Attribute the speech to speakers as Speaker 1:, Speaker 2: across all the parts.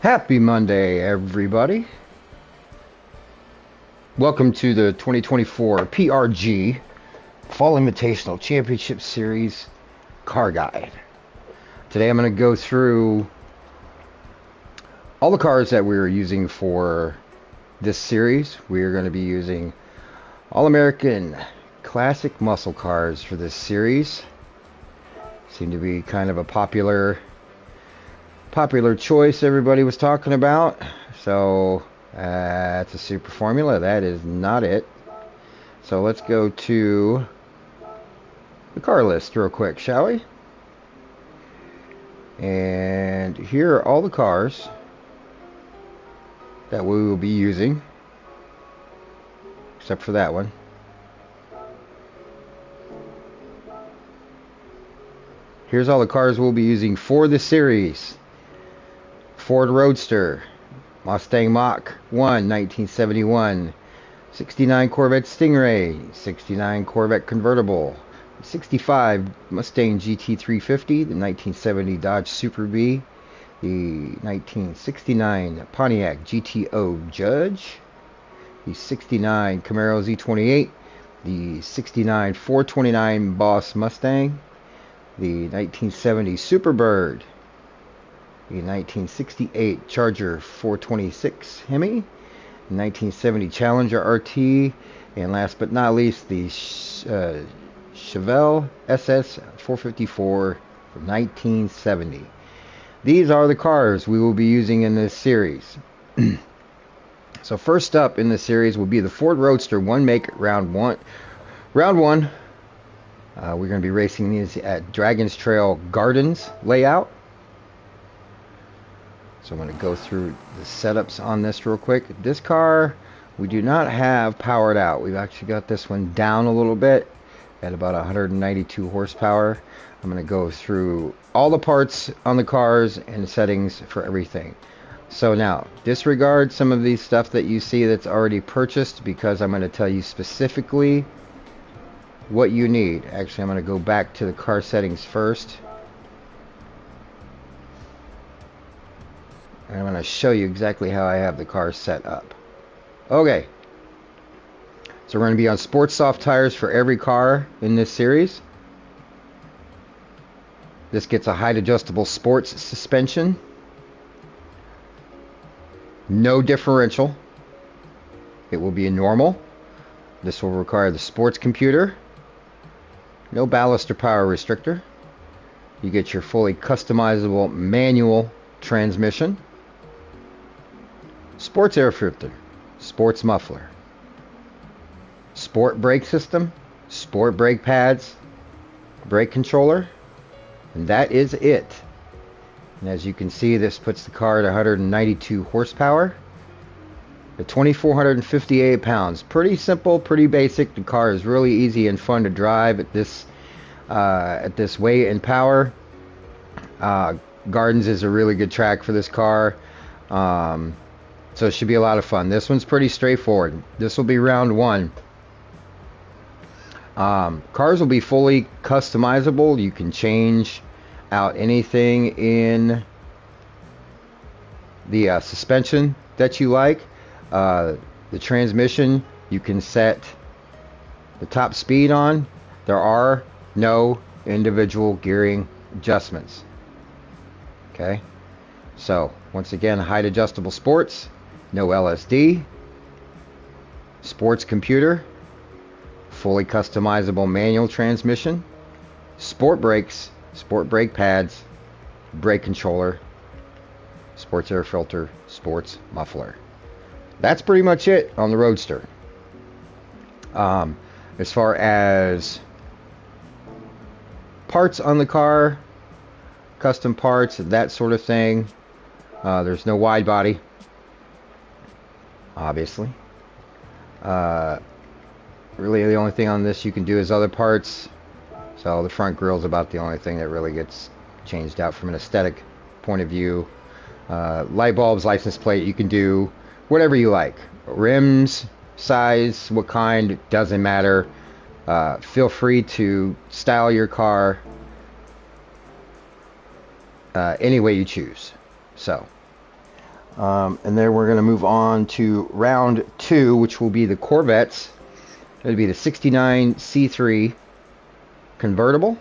Speaker 1: Happy Monday, everybody. Welcome to the 2024 PRG Fall Invitational Championship Series Car Guide. Today I'm going to go through all the cars that we're using for this series. We're going to be using All-American Classic Muscle cars for this series. Seem to be kind of a popular choice everybody was talking about. So it's a super formula. That is not it. So let's go to the car list real quick, shall we? And here are all the cars that we will be using, except for that one. Here's all the cars we'll be using for the series. Ford Roadster, Mustang Mach 1, 1971, 69 Corvette Stingray, 69 Corvette Convertible, 65 Mustang GT350, the 1970 Dodge Super Bee, the 1969 Pontiac GTO Judge, the 69 Camaro Z28, the 69 429 Boss Mustang, the 1970 Superbird, the 1968 Charger 426 Hemi, 1970 Challenger RT, and last but not least the Chevelle SS 454 from 1970. These are the cars we will be using in this series. So first up in this series will be the Ford Roadster one make round one. We're going to be racing these at Dragon's Trail Gardens layout. So I'm going to go through the setups on this real quick. This car, we do not have powered out. We've actually got this one down a little bit at about 192 horsepower. I'm going to go through all the parts on the cars and settings for everything. So now, disregard some of these stuff that you see that's already purchased, because I'm going to tell you specifically what you need. Actually, I'm going to go back to the car settings first. And I'm going to show you exactly how I have the car set up. Okay. So we're going to be on sports soft tires for every car in this series. This gets a height adjustable sports suspension. No differential. It will be a normal. This will require the sports computer. No ballast or power restrictor. You get your fully customizable manual transmission. Sports air filter, sports muffler, sport brake system, sport brake pads, brake controller, and that is it. And as you can see, this puts the car at 192 horsepower at 2,458 pounds. Pretty simple, pretty basic. The car is really easy and fun to drive at this weight and power. Gardens is a really good track for this car. So it should be a lot of fun. This one's pretty straightforward. This will be round one. Cars will be fully customizable. You can change out anything in the suspension that you like. The transmission, you can set the top speed on. There are no individual gearing adjustments. Okay, so once again, height adjustable sports, no LSD, sports computer, fully customizable manual transmission, sport brakes, sport brake pads, brake controller, sports air filter, sports muffler. That's pretty much it on the Roadster. As far as parts on the car, custom parts, that sort of thing, there's no wide body, obviously. Really the only thing on this you can do is other parts. So the front grille is about the only thing that really gets changed out from an aesthetic point of view. Light bulbs, license plate, you can do whatever you like. Rims, size, what kind, doesn't matter. Feel free to style your car any way you choose. So And then we're going to move on to round 2, which will be the Corvettes. It'll be the 69 C3 convertible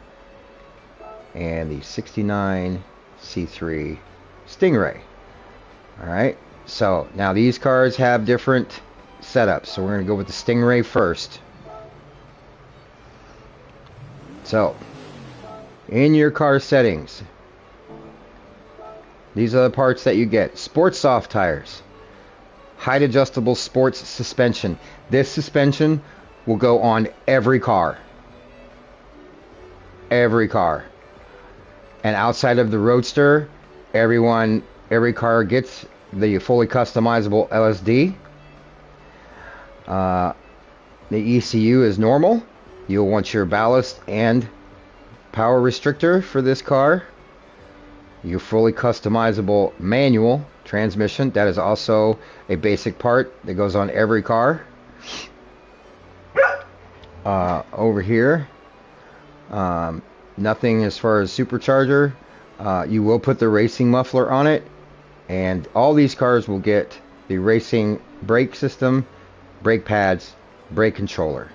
Speaker 1: and the 69 C3 Stingray. Alright, so now these cars have different setups, so we're going to go with the Stingray first. So, in your car settings, these are the parts that you get. Sports soft tires, height adjustable sports suspension. This suspension will go on every car. Every car. And outside of the Roadster, every car gets the fully customizable LSD. The ECU is normal. You'll want your ballast and power restrictor for this car. Your fully customizable manual transmission. That is also a basic part that goes on every car. Over here, nothing as far as supercharger. You will put the racing muffler on it, and all these cars will get the racing brake system, brake pads, brake controller.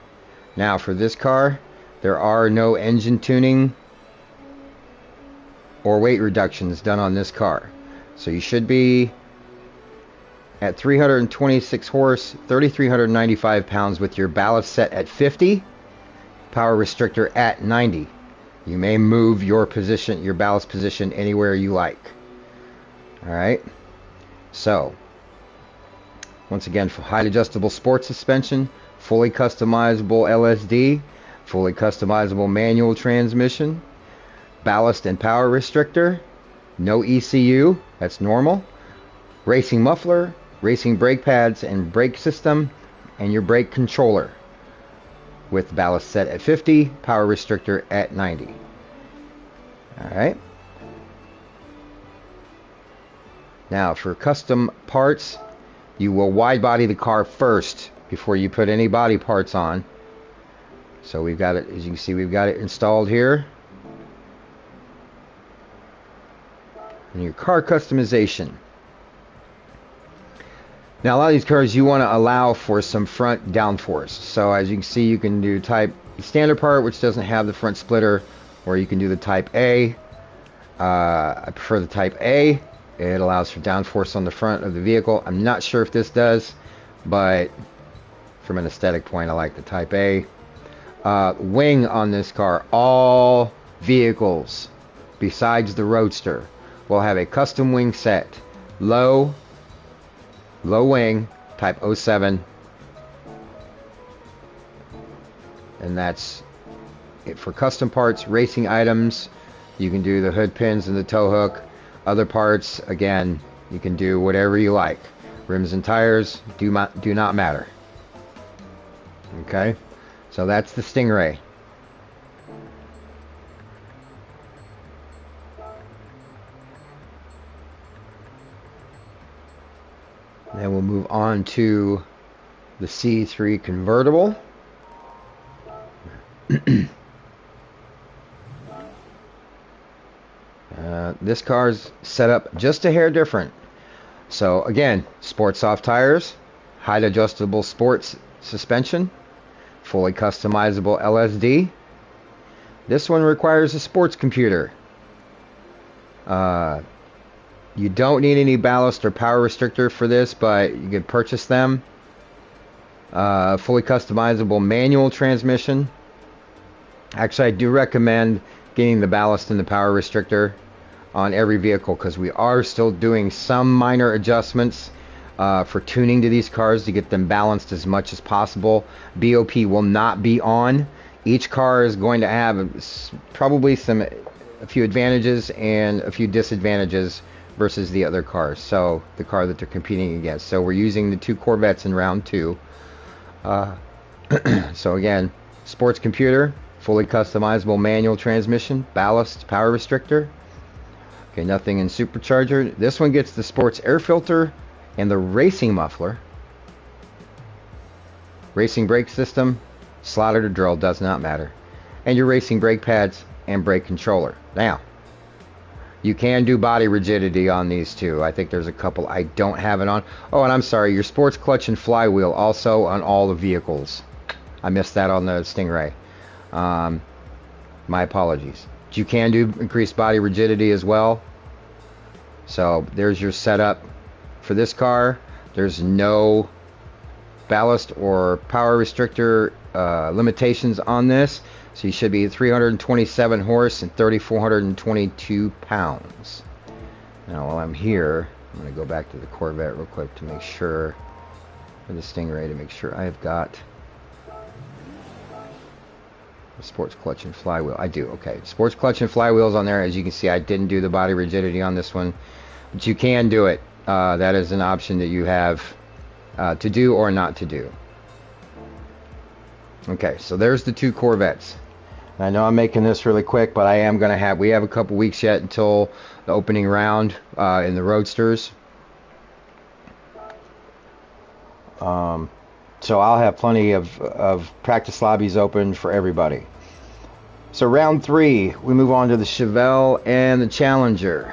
Speaker 1: Now for this car, there are no engine tuning or weight reductions done on this car. So you should be at 326 horse, 3,395 pounds with your ballast set at 50, power restrictor at 90. You may move your position, your ballast position, anywhere you like. Alright, so once again, for height adjustable sports suspension, fully customizable LSD, fully customizable manual transmission, ballast and power restrictor, no ECU, that's normal, racing muffler, racing brake pads and brake system, and your brake controller with ballast set at 50, power restrictor at 90. Alright. Now for custom parts, you will wide body the car first before you put any body parts on. So we've got it, as you can see, we've got it installed here. And your car customization. Now a lot of these cars you want to allow for some front downforce. So as you can see, you can do type standard part, which doesn't have the front splitter, or you can do the type A. I prefer the type A. It allows for downforce on the front of the vehicle. I'm not sure if this does, but from an aesthetic point, I like the type A. Wing on this car, all vehicles besides the Roadster will have a custom wing set. Low wing, type 07. And that's it for custom parts. Racing items, you can do the hood pins and the tow hook. Other parts, again, you can do whatever you like. Rims and tires do not matter. Okay, so that's the Stingray. Then we'll move on to the C3 convertible. This car's set up just a hair different. So again, sports soft tires, height adjustable sports suspension, fully customizable LSD. This one requires a sports computer. You don't need any ballast or power restrictor for this, but you can purchase them. Fully customizable manual transmission. Actually, I do recommend getting the ballast and the power restrictor on every vehicle, because we are still doing some minor adjustments for tuning to these cars to get them balanced as much as possible. BOP will not be on. Each car is going to have probably a few advantages and a few disadvantages versus the other cars, so the car that they're competing against. So we're using the two Corvettes in round 2. So again, sports computer, fully customizable manual transmission, ballast, power restrictor. Okay, nothing in supercharger. This one gets the sports air filter and the racing muffler. Racing brake system, slotted or drill, does not matter. And your racing brake pads and brake controller. Now, You can do body rigidity on these too. I think there's a couple I don't have it on. Oh, and I'm sorry, your sports clutch and flywheel also on all the vehicles. I missed that on the Stingray. My apologies. You can do increased body rigidity as well. So there's your setup for this car. There's no ballast or power restrictor limitations on this. So you should be 327 horse and 3,422 pounds. Now while I'm here, I'm going to go back to the Corvette real quick to make sure, for the Stingray, to make sure I've got the sports clutch and flywheel. I do, okay. Sports clutch and flywheels on there. As you can see, I didn't do the body rigidity on this one, but you can do it. That is an option that you have to do or not to do. Okay, so there's the two Corvettes. I know I'm making this really quick, but I am going to have, we have a couple weeks yet until the opening round in the Roadsters. So I'll have plenty of practice lobbies open for everybody. So round 3, we move on to the Chevelle and the Challenger.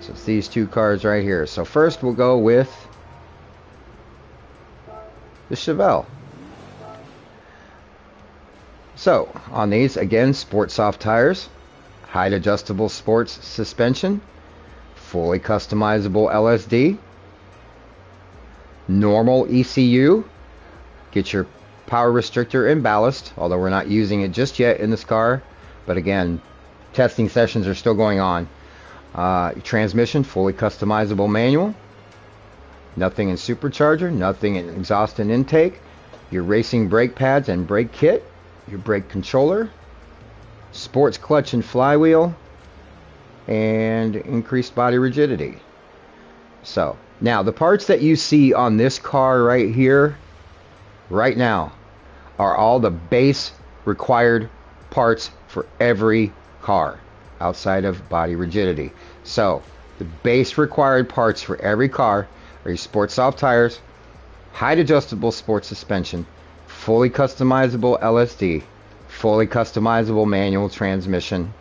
Speaker 1: So it's these two cars right here. So first we'll go with the Chevelle. So on these, again, sport soft tires, height adjustable sports suspension, fully customizable LSD, normal ECU, get your power restrictor and ballast, although we're not using it just yet in this car, but again, testing sessions are still going on. Transmission, fully customizable manual, nothing in supercharger, nothing in exhaust and intake, your racing brake pads and brake kit, your brake controller, sports clutch and flywheel, and increased body rigidity. So now the parts that you see on this car right here right now are all the base required parts for every car outside of body rigidity. So the base required parts for every car are your sports soft tires, height adjustable sports suspension, fully customizable LSD, fully customizable manual transmission,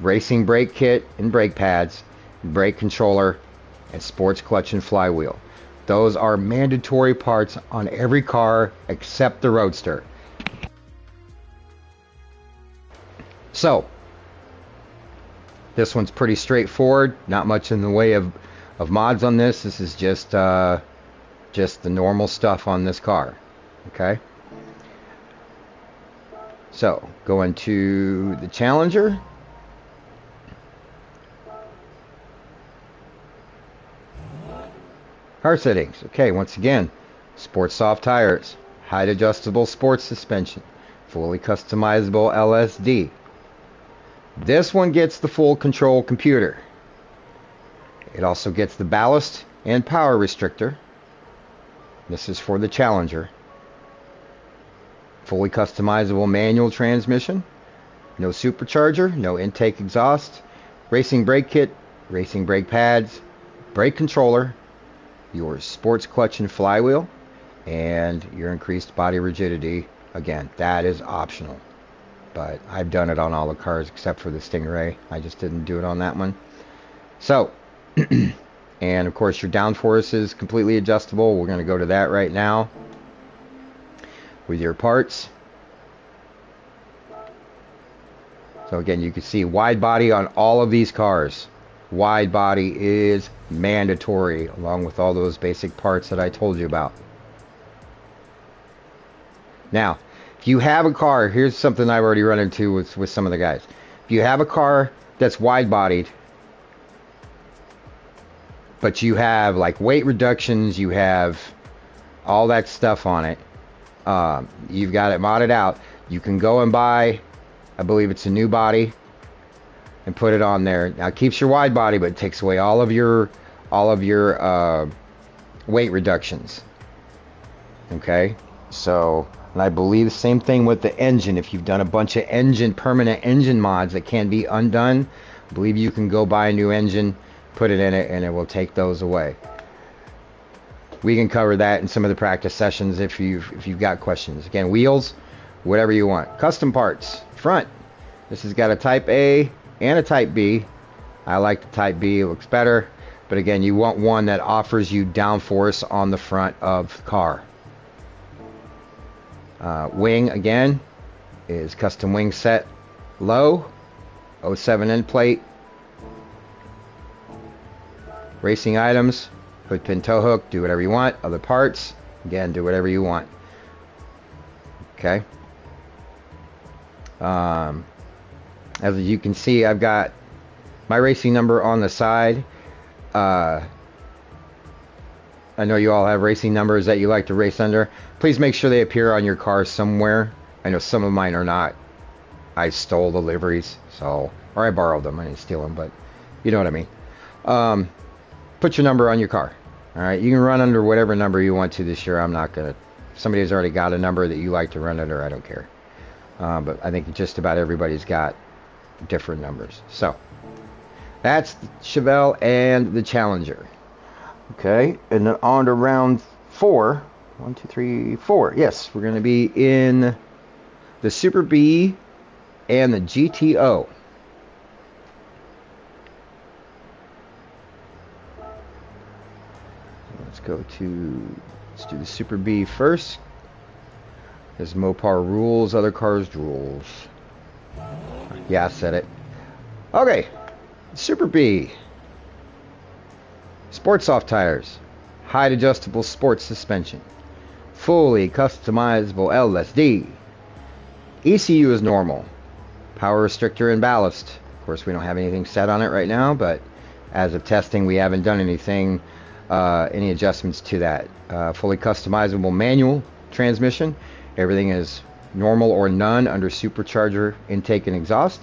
Speaker 1: racing brake kit and brake pads, brake controller, and sports clutch and flywheel. Those are mandatory parts on every car except the Roadster. So this one's pretty straightforward, not much in the way of mods on this. This is just the normal stuff on this car. Okay, so going to the Challenger. Car settings. Okay, once again, sports soft tires, height adjustable sports suspension, fully customizable LSD. This one gets the full control computer. It also gets the ballast and power restrictor. This is for the Challenger. Fully customizable manual transmission, no supercharger, no intake exhaust, racing brake kit, racing brake pads, brake controller, your sports clutch and flywheel, and your increased body rigidity. Again, that is optional, but I've done it on all the cars except for the Stingray. I just didn't do it on that one. So and of course your downforce is completely adjustable. We're going to go to that right now with your parts. So again, you can see wide body on all of these cars. Wide body is mandatory, along with all those basic parts that I told you about. Now, if you have a car, here's something I've already run into with some of the guys. If you have a car that's wide bodied, but you have like weight reductions, you have all that stuff on it, you've got it modded out, you can go and buy, I believe it's a new body, and put it on there. Now it keeps your wide body, but it takes away all of your weight reductions. Okay, so, and I believe the same thing with the engine. If you've done a bunch of permanent engine mods that can be undone, I believe you can go buy a new engine, put it in it, and it will take those away. We can cover that in some of the practice sessions if you've got questions. Again, wheels, whatever you want. Custom parts, front, This has got a Type A and a Type B. I like the Type B, it looks better. But again, you want one that offers you downforce on the front of the car. Wing, again, is custom wing set low. 07 end plate. Racing items, hood pin tow hook, do whatever you want. Other parts, again, do whatever you want. Okay. As you can see, I've got my racing number on the side. I know you all have racing numbers that you like to race under. Please make sure they appear on your car somewhere. I know some of mine are not. I stole the liveries, so, or I borrowed them. I didn't steal them, but you know what I mean. Put your number on your car. All right, you can run under whatever number you want to this year. I'm not gonna. If somebody has already got a number that you like to run under, I don't care. But I think just about everybody's got different numbers. So that's the Chevelle and the Challenger. Okay, and then on to round 4. 1, 2, 3, 4. Yes, we're going to be in the Super B and the GTO. Let's do the Super B first. There's Mopar rules, other cars rules. Yeah, I said it. Okay, Super B. Sports soft tires, height adjustable sports suspension, fully customizable LSD. ECU is normal, power restrictor and ballast. Of course, we don't have anything set on it right now, but as of testing, we haven't done anything, any adjustments to that. Fully customizable manual transmission. Everything is normal or none under supercharger intake and exhaust.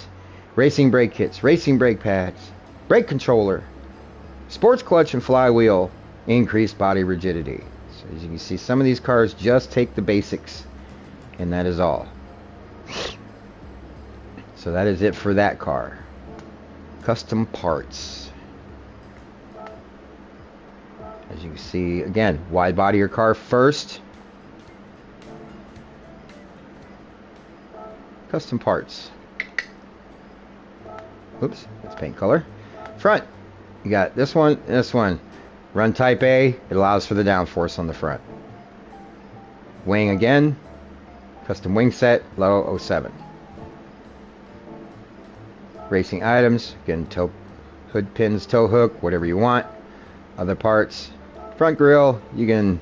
Speaker 1: Racing brake kits, racing brake pads, brake controller, sports clutch and flywheel, increased body rigidity. So as you can see, some of these cars just take the basics, and that is all. So that is it for that car. Custom parts. As you can see, again, wide body your car first. Custom parts. Oops, that's paint color. Front, you got this one and this one. Run Type A, it allows for the downforce on the front. Wing again, custom wing set, low 07. Racing items, again, hood pins, tow hook, whatever you want. Other parts, front grille, you can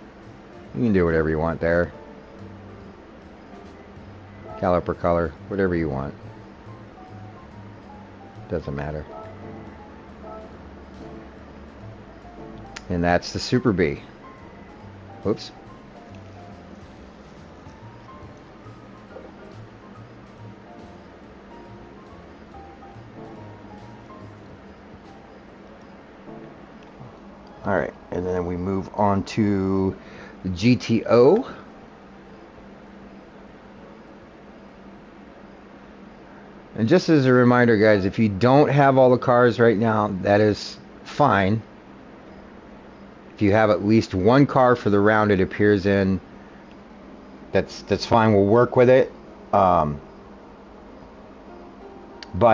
Speaker 1: do whatever you want there. Caliper color, whatever you want. Doesn't matter. And that's the Super B. Whoops. Alright, and then we move on to the GTO. And just as a reminder, guys, if you don't have all the cars right now, that is fine. If you have at least one car for the round it appears in, that's fine. We'll work with it. But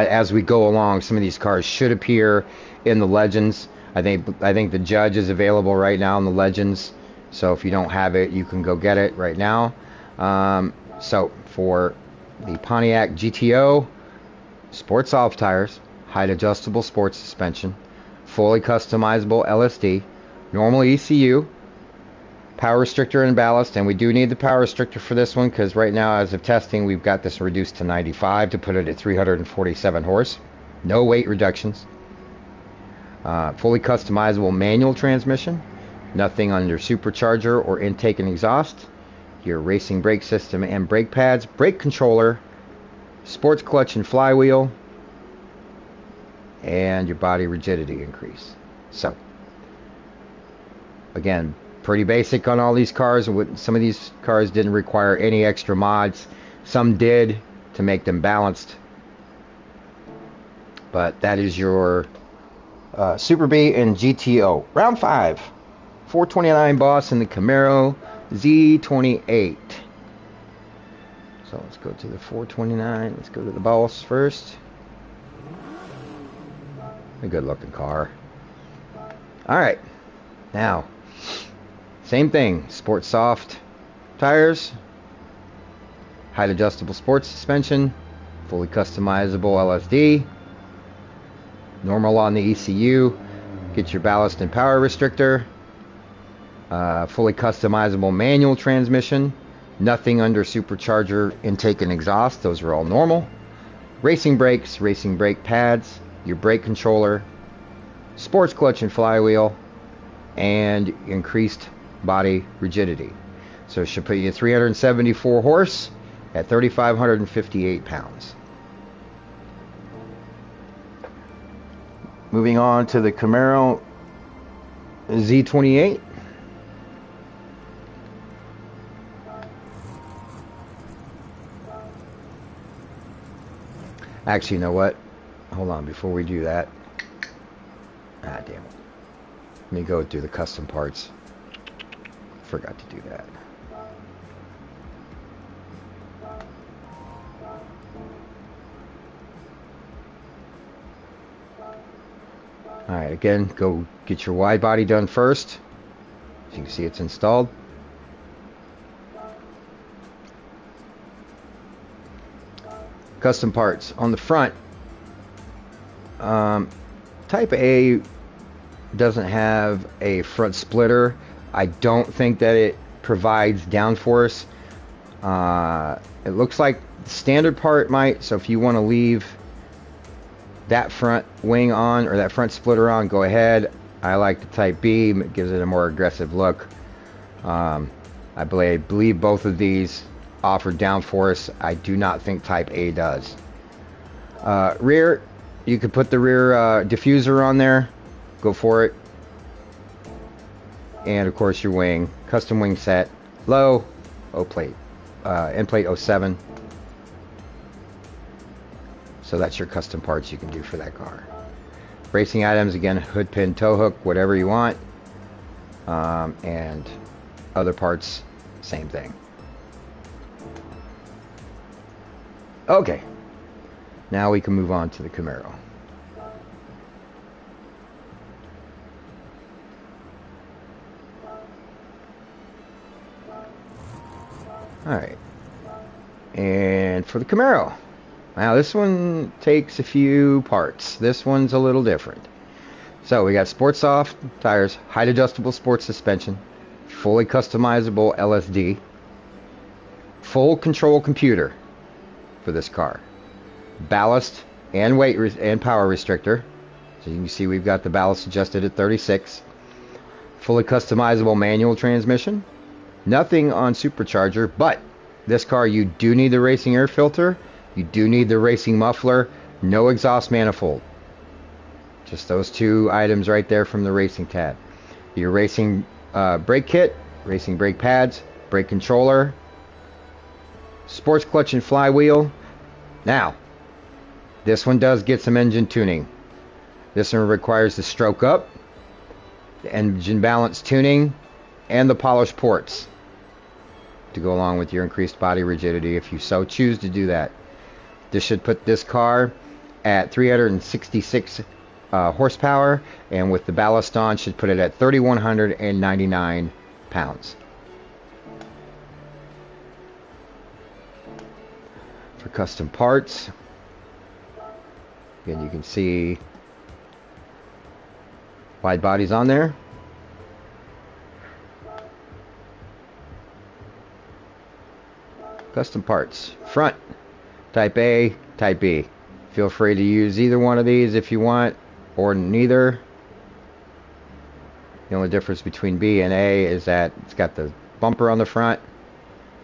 Speaker 1: as we go along, some of these cars should appear in the Legends. I think the Judge is available right now in the Legends. So if you don't have it, you can go get it right now. So for the Pontiac GTO, sports soft tires, height adjustable sports suspension, fully customizable LSD, normal ECU, power restrictor and ballast, and we do need the power restrictor for this one because right now, as of testing, we've got this reduced to 95 to put it at 347 horse. No weight reductions. Fully customizable manual transmission, nothing under supercharger or intake and exhaust. Your racing brake system and brake pads, brake controller, sports clutch and flywheel, and your body rigidity increase. So again, pretty basic on all these cars. Some of these cars didn't require any extra mods. Some did to make them balanced. But that is your Super B and GTO. Round 5. 429 Boss in the Camaro Z28. So So let's go to the 429. Let's go to the Boss first. A good looking car. Alright. Now, same thing. Sport soft tires. Height adjustable sports suspension. Fully customizable LSD. Normal on the ECU. Get your ballast and power restrictor. Fully customizable manual transmission. Nothing under supercharger intake and exhaust. Those are all normal. Racing brakes, racing brake pads, your brake controller, sports clutch and flywheel, and increased body rigidity. So it should put you at 374 horse at 3,558 pounds. Moving on to the Camaro Z28. Actually, you know what? Hold on, before we do that. Ah, damn it. Let me go through the custom parts. Forgot to do that. Alright, again, go get your wide body done first. As you can see, it's installed. Custom parts. On the front, Type A doesn't have a front splitter. I don't think that it provides downforce. It looks like the standard part might, so if you want to leave that front wing on, or that front splitter on, go ahead. I like the Type B. It gives it a more aggressive look. I believe both of these offer downforce. I do not think Type A does. Rear, you could put the rear diffuser on there. Go for it. And of course your wing. Custom wing set. Low. O-plate. End plate 07. So that's your custom parts you can do for that car. Racing items, again, hood pin, tow hook, whatever you want. And other parts, same thing. Okay. Now we can move on to the Camaro. Alright. And for the Camaro. Now this one takes a few parts. This one's a little different. So we got sport soft tires, height adjustable sports suspension, fully customizable LSD, full control computer for this car, ballast and weight and power restrictor. So you can see we've got the ballast adjusted at 36, fully customizable manual transmission, nothing on supercharger, but this car you do need the racing air filter, you do need the racing muffler, no exhaust manifold. Just those two items right there from the racing tab. Your racing brake kit, racing brake pads, brake controller, sports clutch and flywheel. Now, this one does get some engine tuning. This one requires the stroke up, the engine balance tuning, and the polished ports to go along with your increased body rigidity if you so choose to do that. This should put this car at 366 horsepower, and with the ballast on should put it at 3,199 pounds. For custom parts, again, you can see wide bodies on there. Custom parts. Front, Type A, Type B. Feel free to use either one of these if you want, or neither. The only difference between B and A is that it's got the bumper on the front.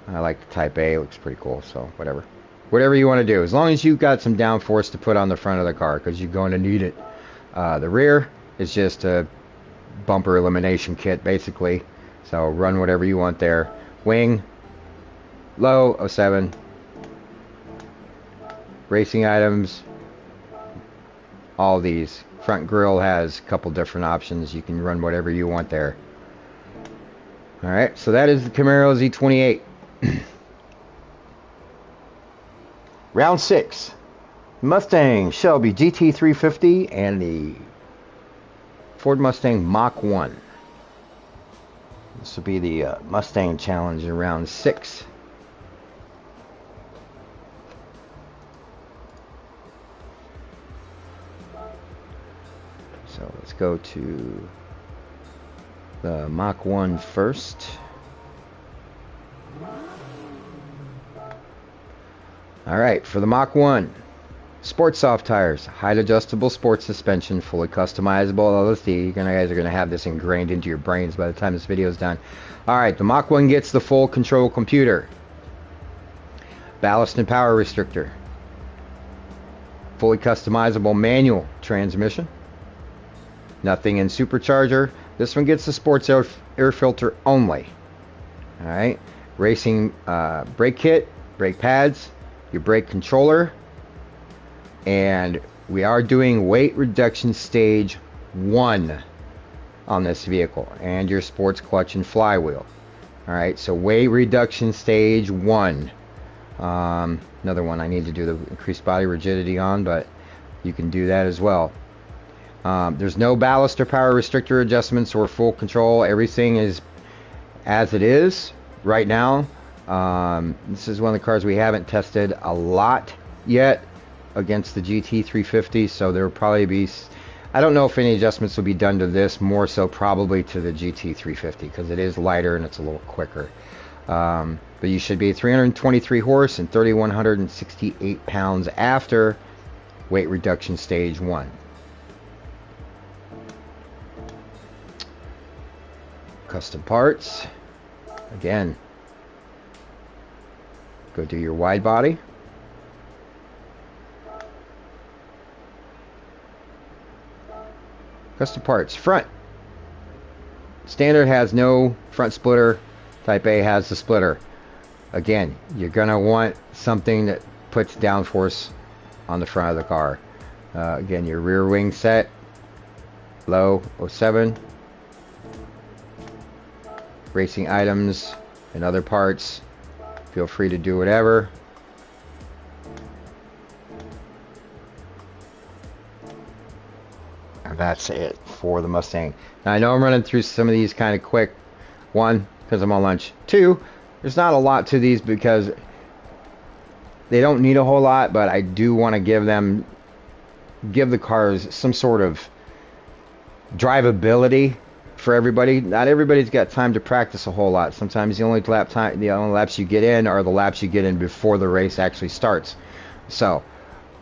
Speaker 1: I like the Type A, it looks pretty cool, so whatever. Whatever you want to do, as long as you've got some downforce to put on the front of the car, because you're going to need it. The rear is just a bumper elimination kit, basically. So run whatever you want there. Wing, low, 07. Racing items, all these. Front grille has a couple different options. You can run whatever you want there. Alright, so that is the Camaro Z28. Round 6. Mustang Shelby GT350 and the Ford Mustang Mach 1. This will be the Mustang Challenge in round 6. So let's go to the Mach 1 first. Alright, for the Mach 1, Sport Soft tires, height adjustable sports suspension, fully customizable LSD. You guys are going to have this ingrained into your brains by the time this video is done. Alright, the Mach 1 gets the full control computer, ballast and power restrictor, fully customizable manual transmission, nothing in supercharger. This one gets the sports air filter only. Alright, racing brake kit, brake pads, your brake controller, and we are doing weight reduction stage 1 on this vehicle, and your sports clutch and flywheel. Alright, so weight reduction stage 1. Another one I need to do the increased body rigidity on, but you can do that as well. There's no ballast or power restrictor adjustments or full control. Everything is as it is right now. This is one of the cars we haven't tested a lot yet against the GT350, so there will probably be, I don't know if any adjustments will be done to this, more so probably to the GT350 because it is lighter and it's a little quicker. But you should be 323 horse and 3,168 pounds after weight reduction stage 1. Custom parts, again, go do your wide body. Custom parts, front. Standard has no front splitter. Type A has the splitter. Again, you're gonna want something that puts downforce on the front of the car. Again, your rear wing set, low 07. Racing items and other parts, feel free to do whatever. And that's it for the Mustang. Now I know I'm running through some of these kind of quick. 1, because I'm on lunch. 2, there's not a lot to these because they don't need a whole lot, but I do want to give the cars some sort of drivability for everybody. Not everybody's got time to practice a whole lot. Sometimes the only laps you get in are the laps you get in before the race actually starts. So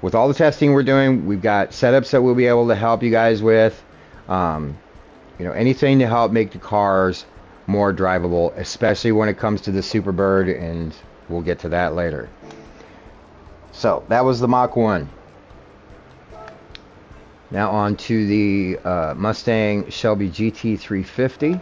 Speaker 1: with all the testing we're doing, we've got setups that we'll be able to help you guys with. Anything to help make the cars more drivable, especially when it comes to the Superbird, and we'll get to that later. So that was the Mach 1. Now on to the Mustang Shelby GT350.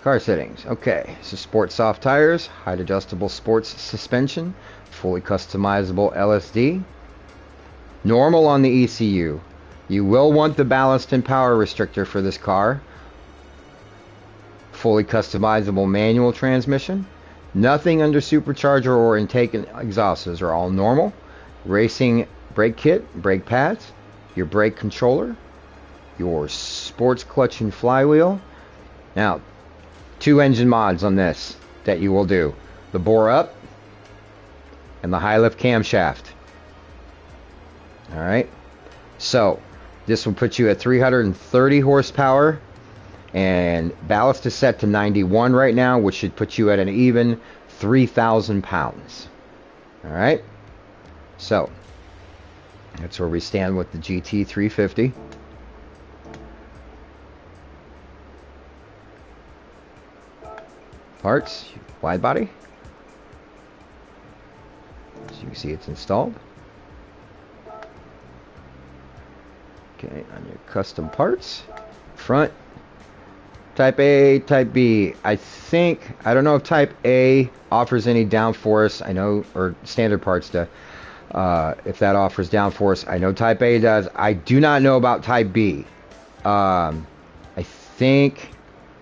Speaker 1: Car settings. Okay, so sport soft tires, height adjustable sports suspension, fully customizable LSD. Normal on the ECU. You will want the ballast and power restrictor for this car. Fully customizable manual transmission. Nothing under supercharger or intake and exhaust. Those are all normal. Racing brake kit, brake pads, your brake controller, your sports clutch and flywheel. Now, 2 engine mods on this that you will do. The bore up and the high lift camshaft. Alright. So, this will put you at 330 horsepower. And ballast is set to 91 right now, which should put you at an even 3,000 pounds. Alright? So, that's where we stand with the GT350. Parts, wide body. As you can see, it's installed. Okay, on your custom parts. Front. Type A, Type B. I don't know if Type A offers any downforce. I know, or standard parts to, if that offers downforce. I know Type A does. I do not know about Type B. I think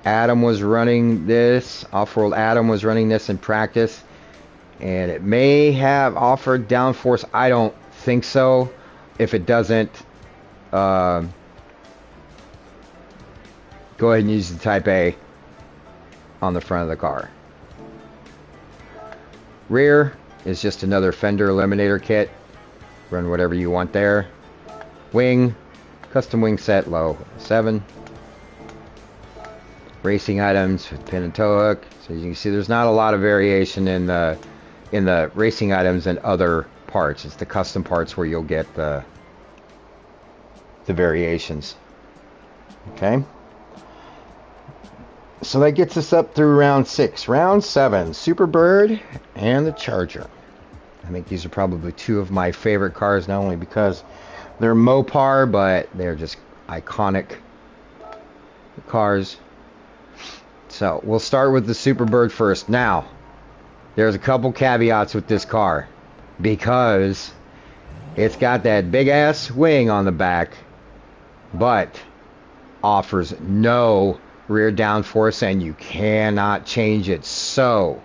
Speaker 1: Adam was running this. Off-road Adam was running this in practice, and it may have offered downforce. I don't think so. If it doesn't, go ahead and use the Type A on the front of the car. Rear is just another fender eliminator kit. Run whatever you want there. Wing, custom wing set, low 7. Racing items with pin and tow hook. So you can see there's not a lot of variation in the racing items and other parts. It's the custom parts where you'll get the variations. Okay. So that gets us up through round 6. Round 7, Superbird and the Charger. I think these are probably two of my favorite cars, not only because they're Mopar, but they're just iconic cars. So we'll start with the Superbird first. Now, there's a couple caveats with this car, because it's got that big ass wing on the back, but offers no rear downforce, and you cannot change it. So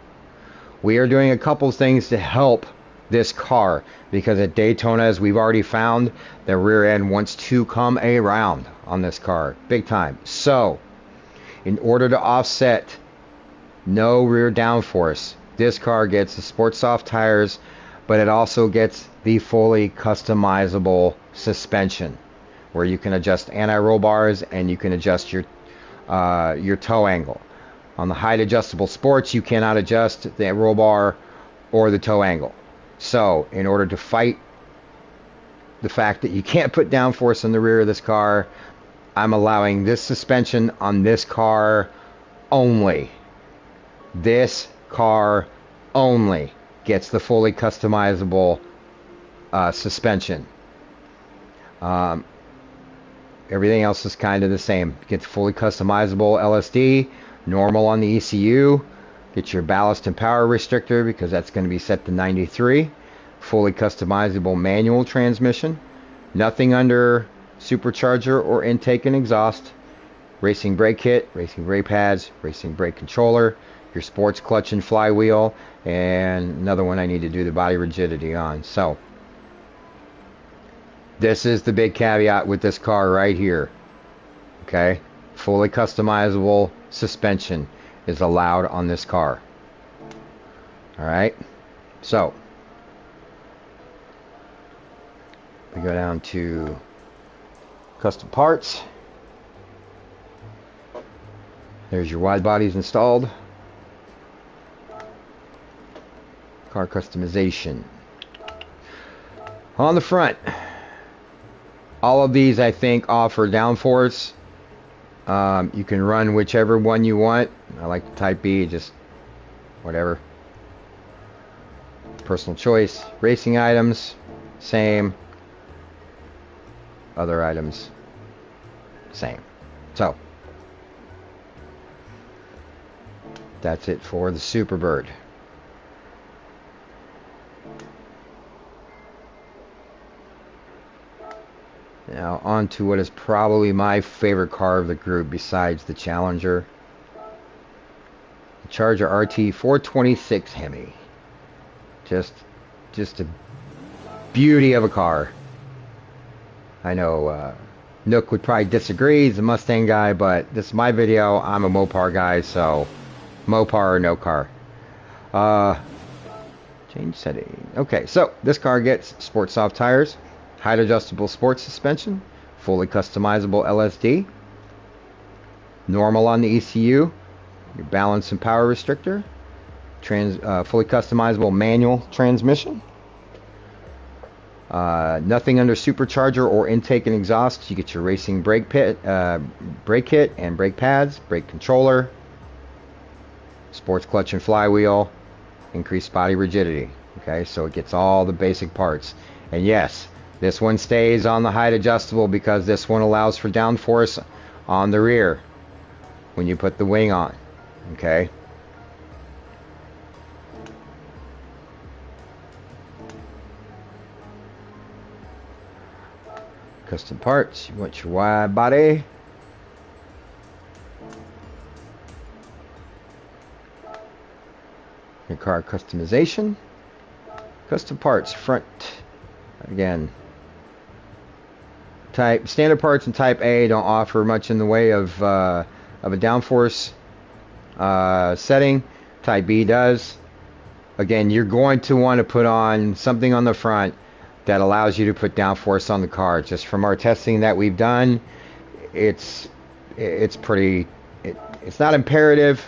Speaker 1: we are doing a couple things to help this car, because at Daytona, as we've already found, the rear end wants to come around on this car big time. So in order to offset no rear downforce, this car gets the Sport Soft tires, but it also gets the fully customizable suspension, where you can adjust anti-roll bars and you can adjust your toe angle. On the height adjustable Sports, you cannot adjust the roll bar or the toe angle. So in order to fight the fact that you can't put downforce in the rear of this car, I'm allowing this suspension on this car only. This car only gets the fully customizable suspension. Everything else is kind of the same. Get the fully customizable LSD, normal on the ECU. Get your ballast and power restrictor, because that's going to be set to 93. Fully customizable manual transmission. Nothing under supercharger or intake and exhaust. Racing brake kit, racing brake pads, racing brake controller, your sports clutch and flywheel, and another one I need to do the body rigidity on. So this is the big caveat with this car right here. Okay, fully customizable suspension is allowed on this car. Alright, so we go down to custom parts. There's your wide bodies installed. Car customization. On the front, all of these I think offer downforce. You can run whichever one you want. I like the Type B, just whatever. Personal choice. Racing items, same. Other items, same. So that's it for the Superbird. Now on to what is probably my favorite car of the group besides the Challenger. The Charger RT 426 Hemi. Just a beauty of a car. I know Nook would probably disagree. He's a Mustang guy, but this is my video. I'm a Mopar guy, so Mopar or no car. Change setting. Okay, so this car gets Sport Soft tires, height adjustable sports suspension, fully customizable LSD, normal on the ECU, your balance and power restrictor, fully customizable manual transmission. Nothing under supercharger or intake and exhaust. You get your racing brake kit and brake pads, brake controller, sports clutch and flywheel, increased body rigidity. Okay, so it gets all the basic parts. And yes, this one stays on the height adjustable because this one allows for downforce on the rear when you put the wing on. Okay. Custom parts. You want your wide body, car customization. Custom parts, front, again, type standard parts and type A don't offer much in the way of a downforce setting. Type B does. Again, you're going to want to put on something on the front that allows you to put downforce on the car. Just from our testing that we've done, it's pretty. It's not imperative,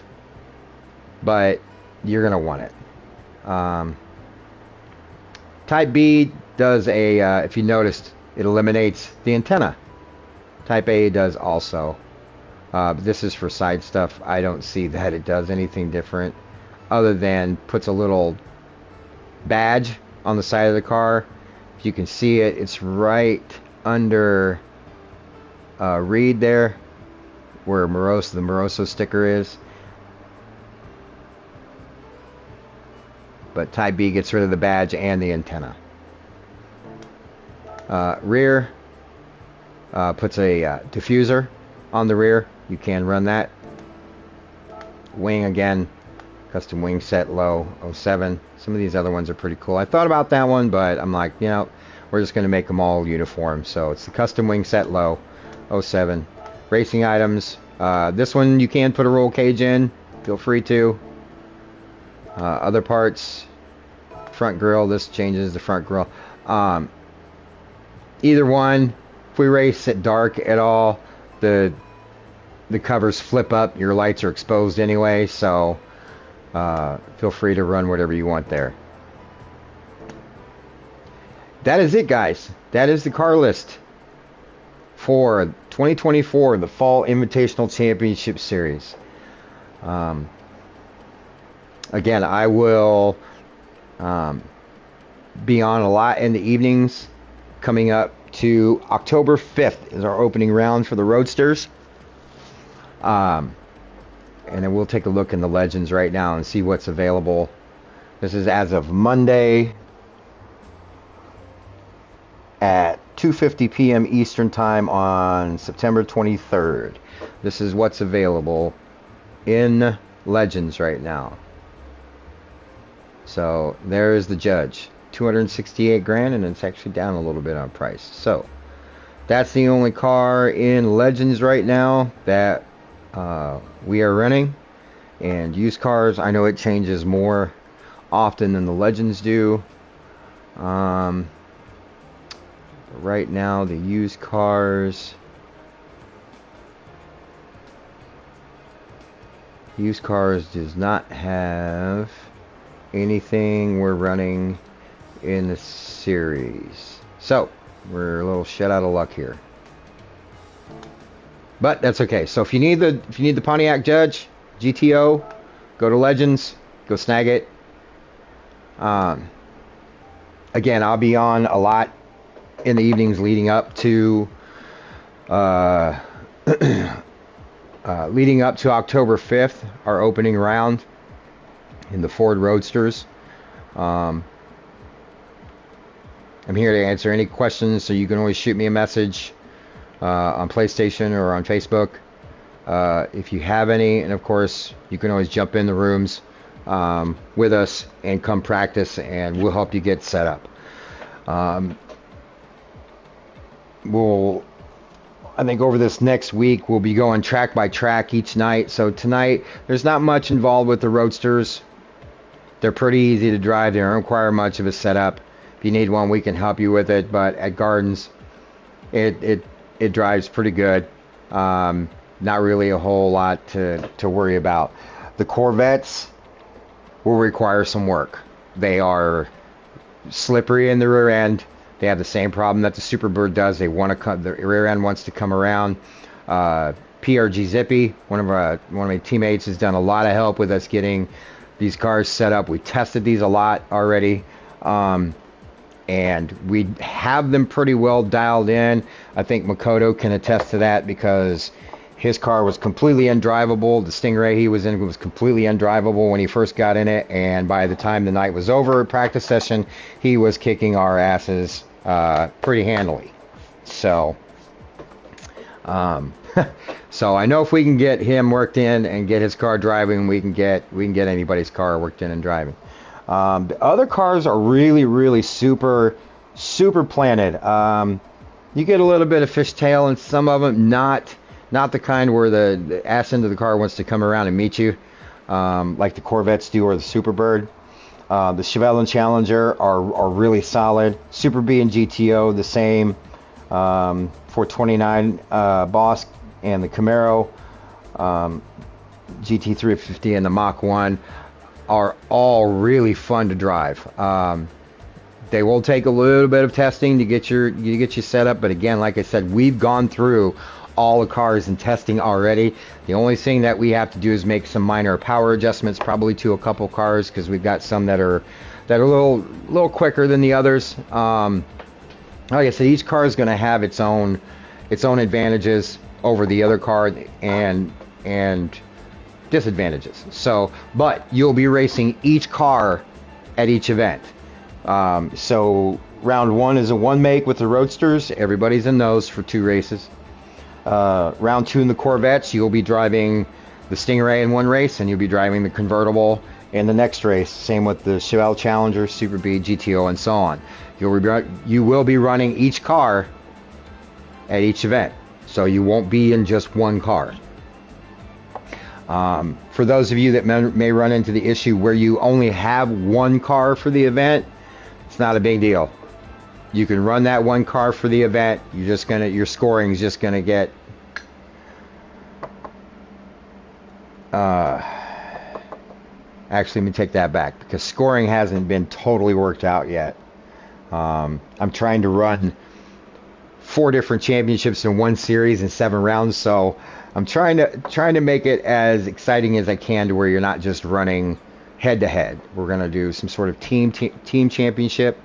Speaker 1: but you're gonna want it. Type B does if you noticed, it eliminates the antenna. Type A does also. This is for side stuff. I don't see that it does anything different other than puts a little badge on the side of the car. If you can see it, it's right under read there where the Moroso sticker is. But Type B gets rid of the badge and the antenna. Rear puts a diffuser on the rear. You can run that. Wing, again, custom wing set low 07. Some of these other ones are pretty cool. I thought about that one, but I'm like, you know, we're just going to make them all uniform. So it's the custom wing set low 07. Racing items. This one you can put a roll cage in. Feel free to. Other parts, front grille. This changes the front grille. Either one, if we race at dark at all, the covers flip up. Your lights are exposed anyway, so feel free to run whatever you want there. That is it, guys. That is the car list for 2024, the Fall Invitational Championship Series. Again, I will be on a lot in the evenings. Coming up to October 5th is our opening round for the Roadsters. And then we'll take a look in the Legends right now and see what's available. This is as of Monday at 2:50 p.m. Eastern Time on September 23rd. This is what's available in Legends right now. So there is the Judge, 268 grand, and it's actually down a little bit on price. So that's the only car in Legends right now that we are running. And used cars, I know it changes more often than the Legends do. Right now, the used cars does not have anything we're running in the series, so we're a little shut out of luck here, but that's okay. So if you need the Pontiac Judge GTO, go to Legends, go snag it. Again, I'll be on a lot in the evenings leading up to October 5th, our opening round in the Ford Roadsters. I'm here to answer any questions, so you can always shoot me a message on PlayStation or on Facebook if you have any, and of course you can always jump in the rooms with us and come practice, and we'll help you get set up. I think over this next week we'll be going track by track each night. So tonight there's not much involved with the Roadsters. They're pretty easy to drive. They don't require much of a setup. If you need one, we can help you with it. But at Gardens, it drives pretty good. Not really a whole lot to worry about. The Corvettes will require some work. They are slippery in the rear end. They have the same problem that the Superbird does. They want to come. The rear end wants to come around. PRG Zippy, one of my teammates, has done a lot of help with us getting these cars set up. We tested these a lot already, and we have them pretty well dialed in. I think Makoto can attest to that because his car was completely undrivable. The Stingray he was in was completely undrivable when he first got in it, and by the time the night was over, practice session, he was kicking our asses pretty handily. So So I know if we can get him worked in and get his car driving, we can get anybody's car worked in and driving. The other cars are really super planted. You get a little bit of fishtail in some of them, not the kind where the ass end of the car wants to come around and meet you, like the Corvettes do or the Superbird. The Chevelle and Challenger are really solid. Super B and GTO the same. 429 Boss and the Camaro GT350 and the Mach 1 are all really fun to drive. They will take a little bit of testing to get you set up, but again, like I said, we've gone through all the cars in testing already. The only thing that we have to do is make some minor power adjustments, probably to a couple cars, because we've got some that are a little quicker than the others. Like I said, each car is going to have its own advantages over the other car and disadvantages. So, but you'll be racing each car at each event. So round 1 is a 1 make with the Roadsters. Everybody's in those for 2 races. Round 2 in the Corvettes, you'll be driving the Stingray in 1 race, and you'll be driving the convertible in the next race. Same with the Chevelle Challenger, Super B, GTO, and so on. You will be running each car at each event, so you won't be in just one car. For those of you that may run into the issue where you only have one car for the event, it's not a big deal. You can run that one car for the event. Your scoring is just gonna get actually, let me take that back, because scoring hasn't been totally worked out yet. I'm trying to run 4 different championships in 1 series in 7 rounds, so I'm trying to make it as exciting as I can, to where you're not just running head to head. We're gonna do some sort of team championship.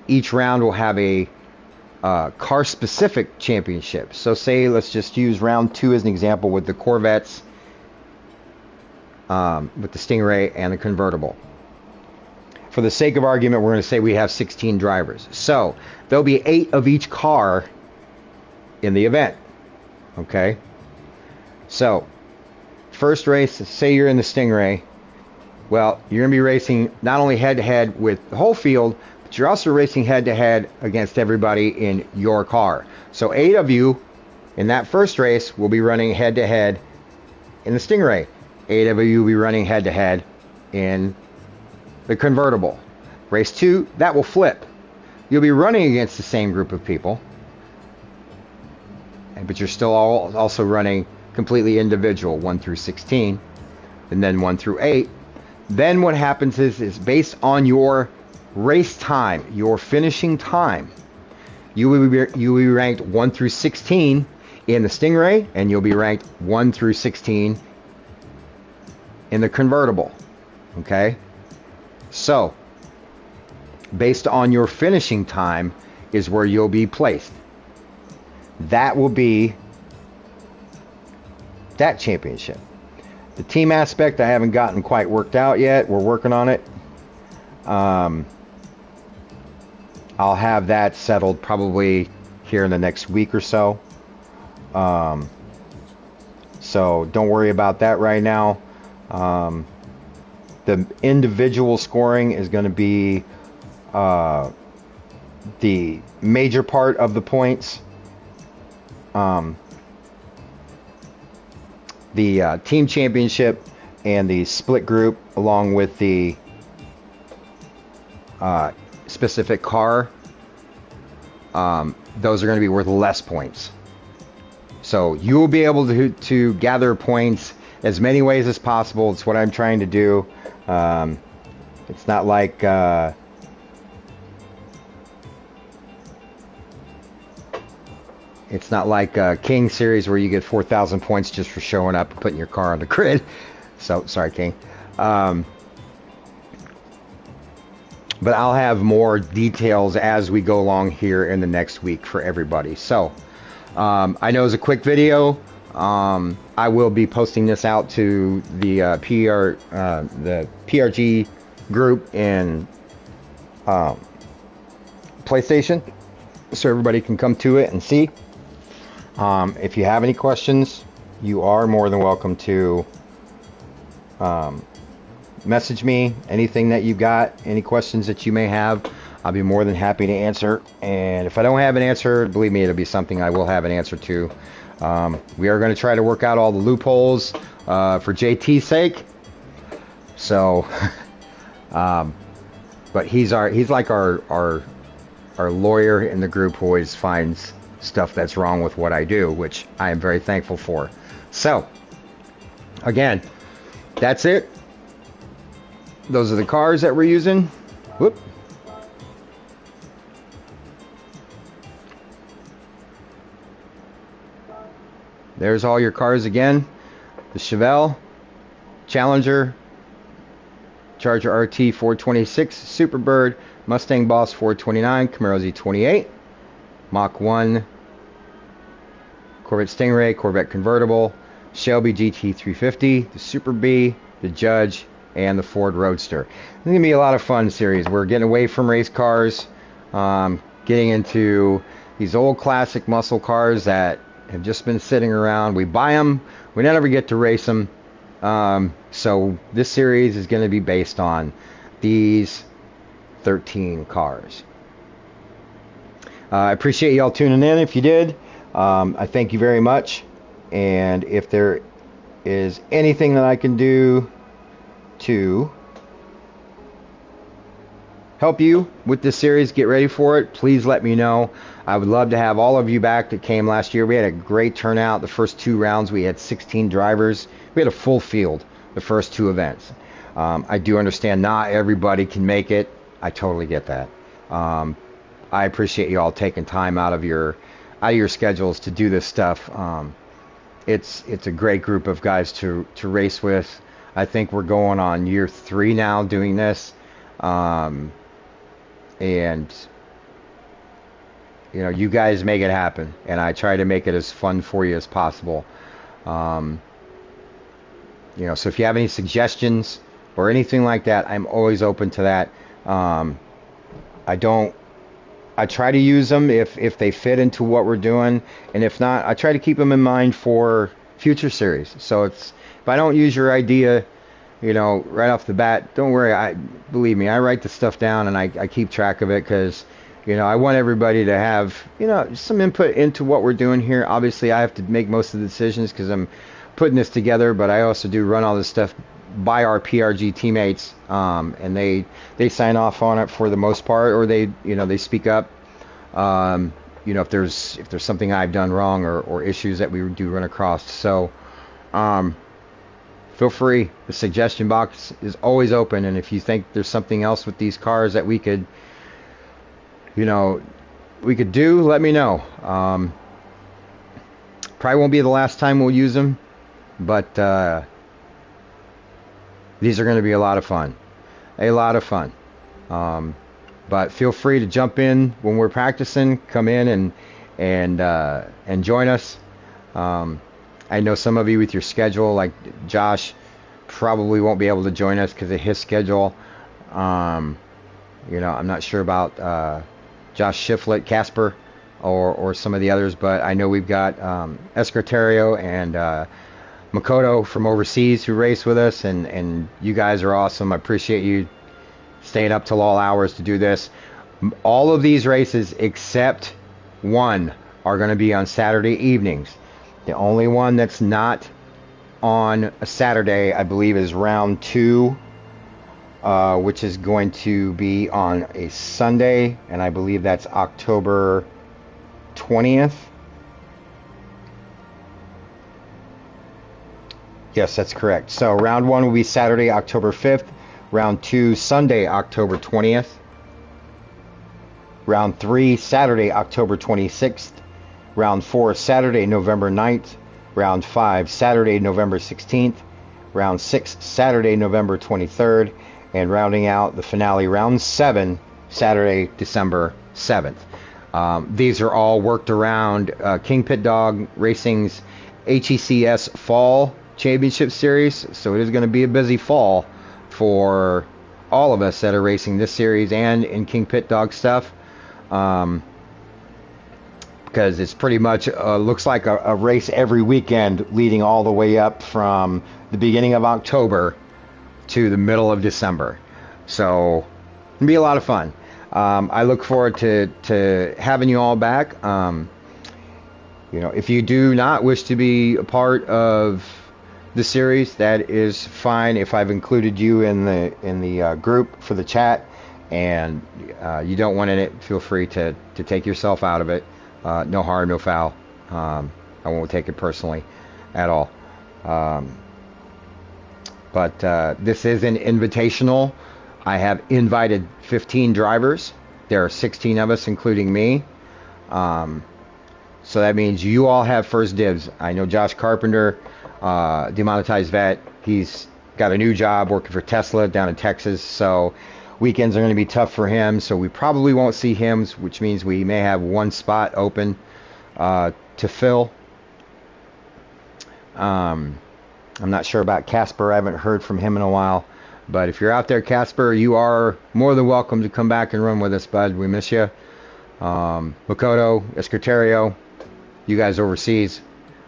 Speaker 1: Each round will have a car specific championship. So say, let's just use round 2 as an example with the Corvettes, with the Stingray and the convertible. For the sake of argument, we're going to say we have 16 drivers. So there'll be 8 of each car in the event. Okay? So, first race, say you're in the Stingray. Well, you're going to be racing not only head-to-head with the whole field, but you're also racing head-to-head against everybody in your car. So 8 of you in that first race will be running head-to-head in the Stingray. 8 of you will be running head-to-head in the convertible. Race 2, that will flip. You'll be running against the same group of people, but you're still also running completely individual, 1 through 16, and then 1 through 8. Then what happens is based on your race time, your finishing time, you will be ranked 1 through 16 in the Stingray, and you'll be ranked 1 through 16 in the convertible. Okay? So, based on your finishing time is where you'll be placed. That will be that championship. The team aspect I haven't gotten quite worked out yet. We're working on it. I'll have that settled probably here in the next week or so. So don't worry about that right now. The individual scoring is going to be the major part of the points. The team championship and the split group, along with the specific car, those are going to be worth less points. So you will be able to gather points as many ways as possible. It's what I'm trying to do. It's not like King Series where you get 4,000 points just for showing up and putting your car on the grid. So sorry, King. But I'll have more details as we go along here in the next week for everybody. So I know it's a quick video. I will be posting this out to the PRG group in PlayStation, so everybody can come to it and see. If you have any questions, you are more than welcome to message me. Anything that you've got, any questions that you may have, I'll be more than happy to answer. And if I don't have an answer, believe me, it'll be something I will have an answer to. We are going to try to work out all the loopholes for JT's sake. So, but he's like our lawyer in the group who always finds stuff that's wrong with what I do, which I am very thankful for. So, again, that's it. Those are the cars that we're using. Whoop. There's all your cars again. The Chevelle, Challenger, Charger RT 426, Superbird, Mustang Boss 429, Camaro Z28, Mach 1, Corvette Stingray, Corvette Convertible, Shelby GT 350, the Super B, the Judge, and the Ford Roadster. It's going to be a lot of fun series. We're getting away from race cars, getting into these old classic muscle cars that have just been sitting around. We buy them, we never get to race them. So this series is going to be based on these 13 cars. I appreciate y'all tuning in. If you did, I thank you very much. And if there is anything that I can do to help you with this series, get ready for it, please let me know. I would love to have all of you back that came last year. We had a great turnout. The first 2 rounds we had 16 drivers. We had a full field the first 2 events. I do understand not everybody can make it. I totally get that. I appreciate you all taking time out of your schedules to do this stuff. It's a great group of guys to race with. I think we're going on year 3 now doing this. And you know, you guys make it happen, and I try to make it as fun for you as possible. You know, so if you have any suggestions or anything like that, I'm always open to that. I try to use them if they fit into what we're doing, and if not, I try to keep them in mind for future series. So if I don't use your idea, you know, right off the bat, don't worry. Believe me, I write the stuff down and I keep track of it, because, you know, I want everybody to have, you know, some input into what we're doing here. Obviously, I have to make most of the decisions because I'm putting this together, but I also do run all this stuff by our PRG teammates, and they sign off on it for the most part, or they speak up. You know, if there's something I've done wrong or issues that we do run across. So feel free. The suggestion box is always open, and if you think there's something else with these cars that we could do, let me know. Probably won't be the last time we'll use them, but these are going to be a lot of fun. But feel free to jump in when we're practicing. Come in and join us. I know some of you with your schedule, like Josh, probably won't be able to join us because of his schedule. You know, I'm not sure about Josh Shiflett, Casper, or some of the others, but I know we've got Escarterio and Makoto from overseas who race with us, and you guys are awesome. I appreciate you staying up till all hours to do this. All of these races except one are going to be on Saturday evenings. The only one that's not on a Saturday, I believe, is round 2, which is going to be on a Sunday, and I believe that's October 20th. Yes, that's correct. So round 1 will be Saturday, October 5th. Round 2, Sunday, October 20th. Round 3, Saturday, October 26th. Round 4, Saturday, November 9th. Round 5, Saturday, November 16th. Round 6, Saturday, November 23rd. And rounding out the finale, Round 7, Saturday, December 7th. These are all worked around King Pit Dog Racing's HECS Fall Championship Series. So it is going to be a busy fall for all of us that are racing this series and in King Pit Dog stuff. Because because it's pretty much looks like a race every weekend leading all the way up from the beginning of October to the middle of December. So it'll be a lot of fun. I look forward to having you all back. You know, if you do not wish to be a part of the series, that is fine. If I've included you in the group for the chat and you don't want in it, feel free to take yourself out of it. No harm, no foul. I won't take it personally at all. But this is an invitational. I have invited 15 drivers. There are 16 of us, including me. So that means you all have first dibs. I know Josh Carpenter, demonetized vet. He's got a new job working for Tesla down in Texas. So weekends are going to be tough for him. So we probably won't see him, which means we may have one spot open to fill. I'm not sure about Casper. I haven't heard from him in a while. But if you're out there, Casper, you are more than welcome to come back and run with us, bud. We miss you. Makoto, Escutario, you guys overseas,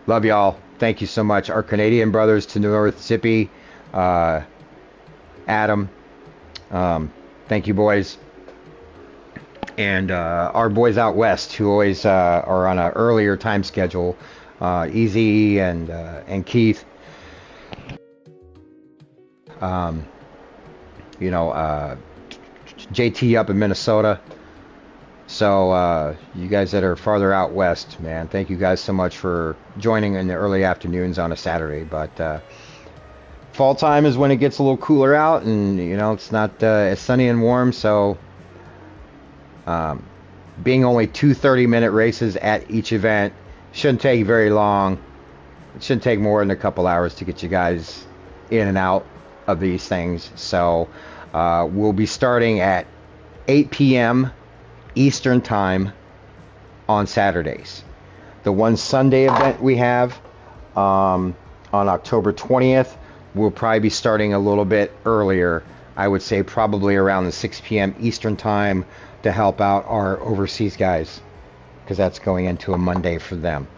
Speaker 1: love y'all. Thank you so much. Our Canadian brothers to North Zippy, Adam, thank you, boys. And our boys out west who always are on an earlier time schedule, Easy and Keith. You know, JT up in Minnesota. So you guys that are farther out west, man, thank you guys so much for joining in the early afternoons on a Saturday. But fall time is when it gets a little cooler out, and you know it's not as sunny and warm. So being only 2 30-minute races at each event shouldn't take very long. It shouldn't take more than a couple hours to get you guys in and out of these things. So we'll be starting at 8 p.m. Eastern time on Saturdays. The one Sunday event we have on October 20th, we'll probably be starting a little bit earlier. I would say probably around the 6 p.m. Eastern time to help out our overseas guys, because that's going into a Monday for them.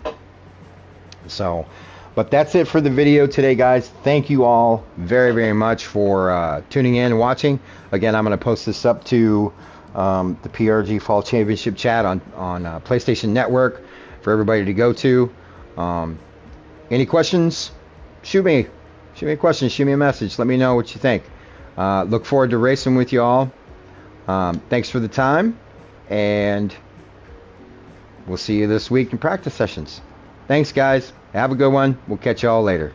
Speaker 1: So, but that's it for the video today, guys. Thank you all very, very much for tuning in and watching. Again, I'm going to post this up to the PRG Fall Championship chat on PlayStation Network for everybody to go to. Any questions? Shoot me a question. Shoot me a message. Let me know what you think. Look forward to racing with you all. Thanks for the time, and we'll see you this week in practice sessions. Thanks, guys. Have a good one. We'll catch you all later.